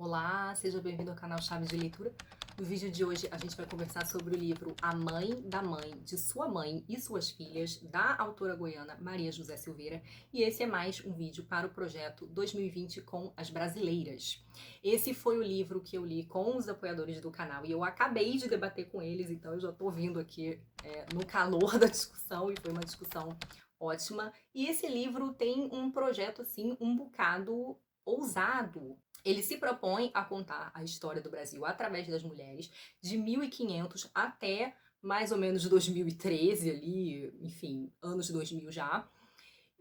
Olá, seja bem-vindo ao canal Chave de Leitura. No vídeo de hoje a gente vai conversar sobre o livro A Mãe da Mãe, de Sua Mãe e Suas Filhas, da autora goiana Maria José Silveira. E esse é mais um vídeo para o projeto 2020 com as Brasileiras. Esse foi o livro que eu li com os apoiadores do canal e eu acabei de debater com eles, então eu já tô vindo aqui no calor da discussão e foi uma discussão ótima. E esse livro tem um projeto, assim, um bocado ousado. Ele se propõe a contar a história do Brasil através das mulheres, de 1500 até mais ou menos 2013 ali, enfim, anos 2000 já,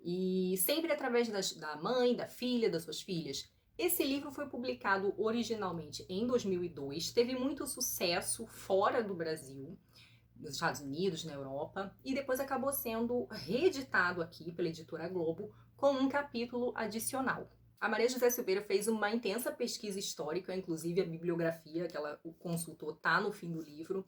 e sempre através da mãe, da filha, das suas filhas. Esse livro foi publicado originalmente em 2002, teve muito sucesso fora do Brasil, nos Estados Unidos, na Europa, e depois acabou sendo reeditado aqui pela editora Globo com um capítulo adicional. A Maria José Silveira fez uma intensa pesquisa histórica, inclusive a bibliografia que ela consultou tá no fim do livro,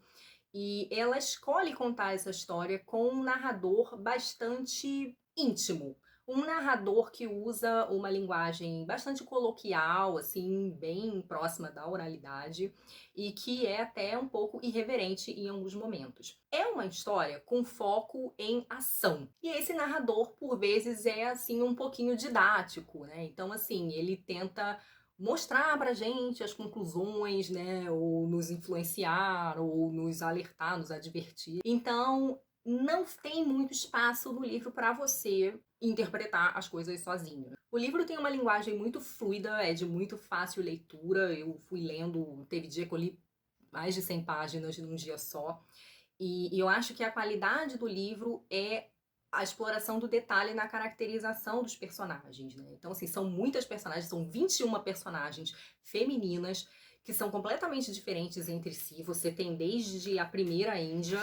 e ela escolhe contar essa história com um narrador bastante íntimo. Um narrador que usa uma linguagem bastante coloquial, assim, bem próxima da oralidade, e que é até um pouco irreverente em alguns momentos. É uma história com foco em ação. E esse narrador, por vezes, é assim um pouquinho didático, né? Então, assim, ele tenta mostrar pra gente as conclusões, né, ou nos influenciar, ou nos alertar, nos advertir. Então, não tem muito espaço no livro para você interpretar as coisas sozinho. O livro tem uma linguagem muito fluida, é de muito fácil leitura. Eu fui lendo, teve dia que eu li mais de 100 páginas num dia só. E eu acho que a qualidade do livro é a exploração do detalhe na caracterização dos personagens, né? Então, assim, são muitas personagens, são 21 personagens femininas que são completamente diferentes entre si. Você tem desde a primeira índia,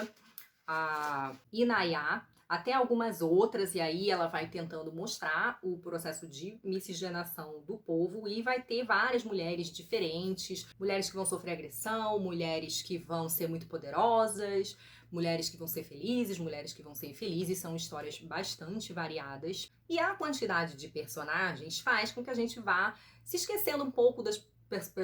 a Inayá, até algumas outras, e aí ela vai tentando mostrar o processo de miscigenação do povo, e vai ter várias mulheres diferentes, mulheres que vão sofrer agressão, mulheres que vão ser muito poderosas, mulheres que vão ser felizes, mulheres que vão ser infelizes, são histórias bastante variadas. E a quantidade de personagens faz com que a gente vá se esquecendo um pouco das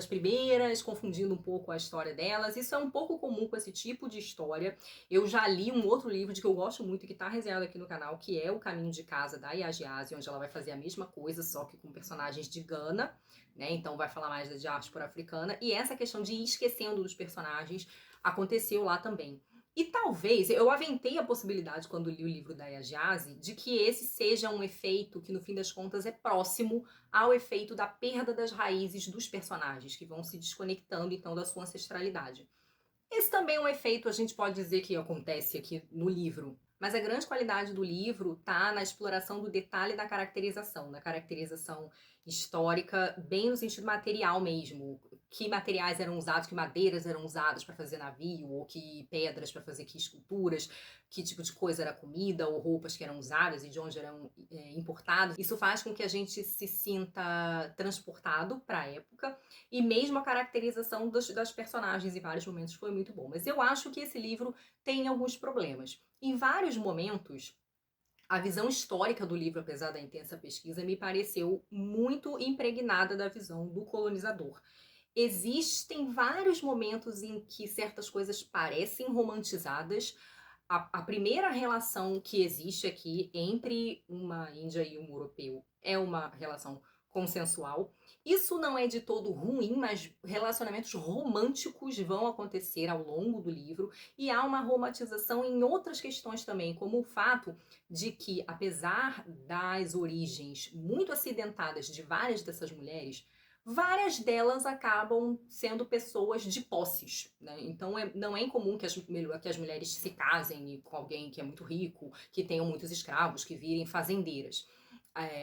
primeiras, confundindo um pouco a história delas. Isso é um pouco comum com esse tipo de história. Eu já li um outro livro de que eu gosto muito, que tá resenhado aqui no canal, que é O Caminho de Casa, da Yagyasi, onde ela vai fazer a mesma coisa, só que com personagens de Gana, né? Então vai falar mais da diáspora africana. E essa questão de ir esquecendo dos personagens aconteceu lá também. E talvez, eu aventei a possibilidade quando li o livro da Yagyasi, de que esse seja um efeito que no fim das contas é próximo ao efeito da perda das raízes dos personagens, que vão se desconectando então da sua ancestralidade. Esse também é um efeito, a gente pode dizer, que acontece aqui no livro, mas a grande qualidade do livro tá na exploração do detalhe da caracterização, na caracterização histórica, bem no sentido material mesmo. Que materiais eram usados, que madeiras eram usadas para fazer navio, ou que pedras para fazer que esculturas, que tipo de coisa era comida, ou roupas que eram usadas e de onde eram importadas. Isso faz com que a gente se sinta transportado para a época, e mesmo a caracterização das personagens em vários momentos foi muito bom. Mas eu acho que esse livro tem alguns problemas. Em vários momentos, a visão histórica do livro, apesar da intensa pesquisa, me pareceu muito impregnada da visão do colonizador. Existem vários momentos em que certas coisas parecem romantizadas. A primeira relação que existe aqui entre uma índia e um europeu é uma relação consensual. Isso não é de todo ruim, mas relacionamentos românticos vão acontecer ao longo do livro, e há uma romantização em outras questões também, como o fato de que, apesar das origens muito acidentadas de várias dessas mulheres, várias delas acabam sendo pessoas de posses, né? Então não é incomum que as mulheres se casem com alguém que é muito rico, que tenham muitos escravos, que virem fazendeiras.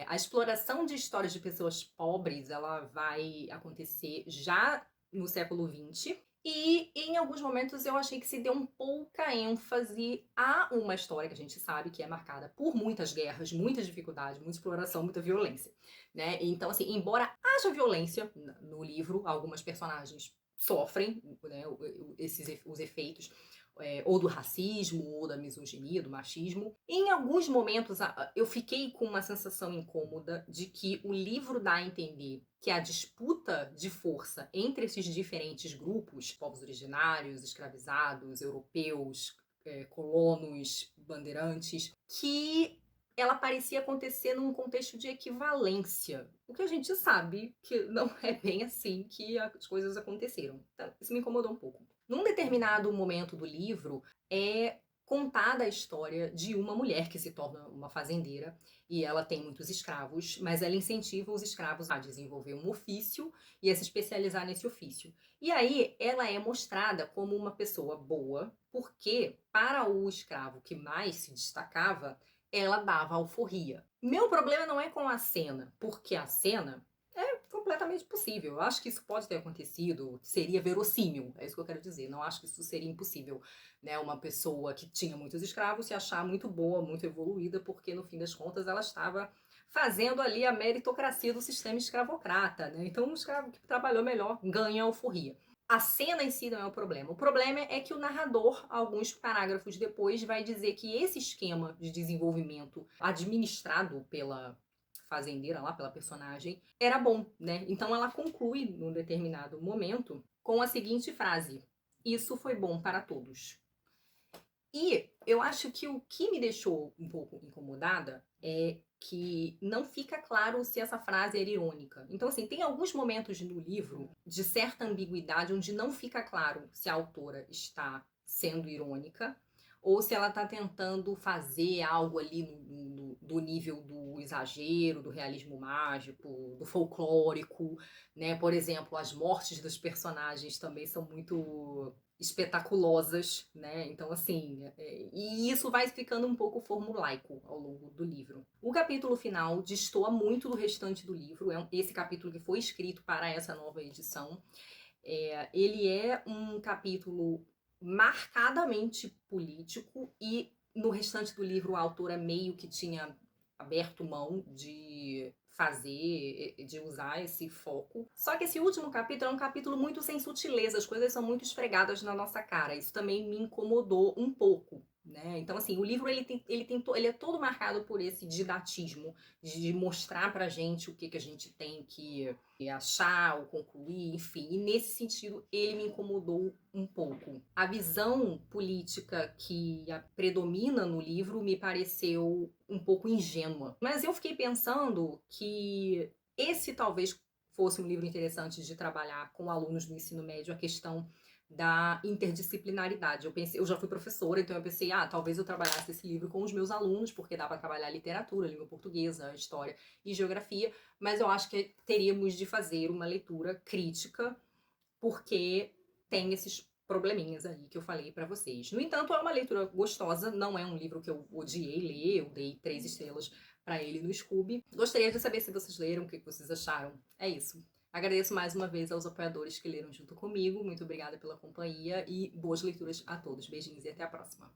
A exploração de histórias de pessoas pobres, ela vai acontecer já no século XX, e em alguns momentos eu achei que se deu um pouca ênfase a uma história que a gente sabe que é marcada por muitas guerras, muita dificuldade, muita exploração, muita violência, né? Então, assim, embora haja violência no livro, algumas personagens sofrem, né, os efeitos. ou do racismo, ou da misoginia, do machismo. Em alguns momentos, eu fiquei com uma sensação incômoda de que o livro dá a entender que a disputa de força entre esses diferentes grupos, povos originários, escravizados, europeus, colonos, bandeirantes, que ela parecia acontecer num contexto de equivalência, o que a gente sabe que não é bem assim que as coisas aconteceram. Então, isso me incomodou um pouco. Num determinado momento do livro, é contada a história de uma mulher que se torna uma fazendeira e ela tem muitos escravos, mas ela incentiva os escravos a desenvolver um ofício e a se especializar nesse ofício. E aí ela é mostrada como uma pessoa boa, porque para o escravo que mais se destacava, ela dava alforria. Meu problema não é com a cena, porque a cena é completamente possível. Eu acho que isso pode ter acontecido, seria verossímil, é isso que eu quero dizer. Não acho que isso seria impossível, né? Uma pessoa que tinha muitos escravos se achar muito boa, muito evoluída, porque no fim das contas ela estava fazendo ali a meritocracia do sistema escravocrata, né? Então um escravo que trabalhou melhor ganha alforria. A cena em si não é o problema. O problema é que o narrador, alguns parágrafos depois, vai dizer que esse esquema de desenvolvimento administrado pela fazendeira lá, pela personagem, era bom, né? Então ela conclui, num determinado momento, com a seguinte frase: isso foi bom para todos. E eu acho que o que me deixou um pouco incomodada é que não fica claro se essa frase era irônica. Então, assim, tem alguns momentos no livro de certa ambiguidade onde não fica claro se a autora está sendo irônica ou se ela está tentando fazer algo ali do nível do exagero, do realismo mágico, do folclórico, né? Por exemplo, as mortes dos personagens também são muito espetaculosas, né? Então, assim, e isso vai ficando um pouco formulaico ao longo do livro. O capítulo final destoa muito do restante do livro, esse capítulo que foi escrito para essa nova edição. Ele é um capítulo marcadamente político e no restante do livro a autora meio que tinha aberto mão de fazer, de usar esse foco. Só que esse último capítulo é um capítulo muito sem sutileza, as coisas são muito esfregadas na nossa cara. Isso também me incomodou um pouco, né? Então, assim, o livro ele é todo marcado por esse didatismo, de mostrar pra gente o que a gente tem que achar ou concluir, enfim. E nesse sentido, ele me incomodou um pouco. A visão política que predomina no livro me pareceu um pouco ingênua. Mas eu fiquei pensando que esse talvez fosse um livro interessante de trabalhar com alunos do ensino médio, a questão da interdisciplinaridade. Eu já fui professora, então eu pensei, talvez eu trabalhasse esse livro com os meus alunos, porque dá para trabalhar literatura, língua portuguesa, história e geografia, mas eu acho que teríamos de fazer uma leitura crítica, porque tem esses probleminhas aí que eu falei para vocês. No entanto, é uma leitura gostosa, não é um livro que eu odiei ler, eu dei 3 estrelas para ele no Scooby. Gostaria de saber se vocês leram, o que vocês acharam. É isso. Agradeço mais uma vez aos apoiadores que leram junto comigo. Muito obrigada pela companhia e boas leituras a todos. Beijinhos e até a próxima.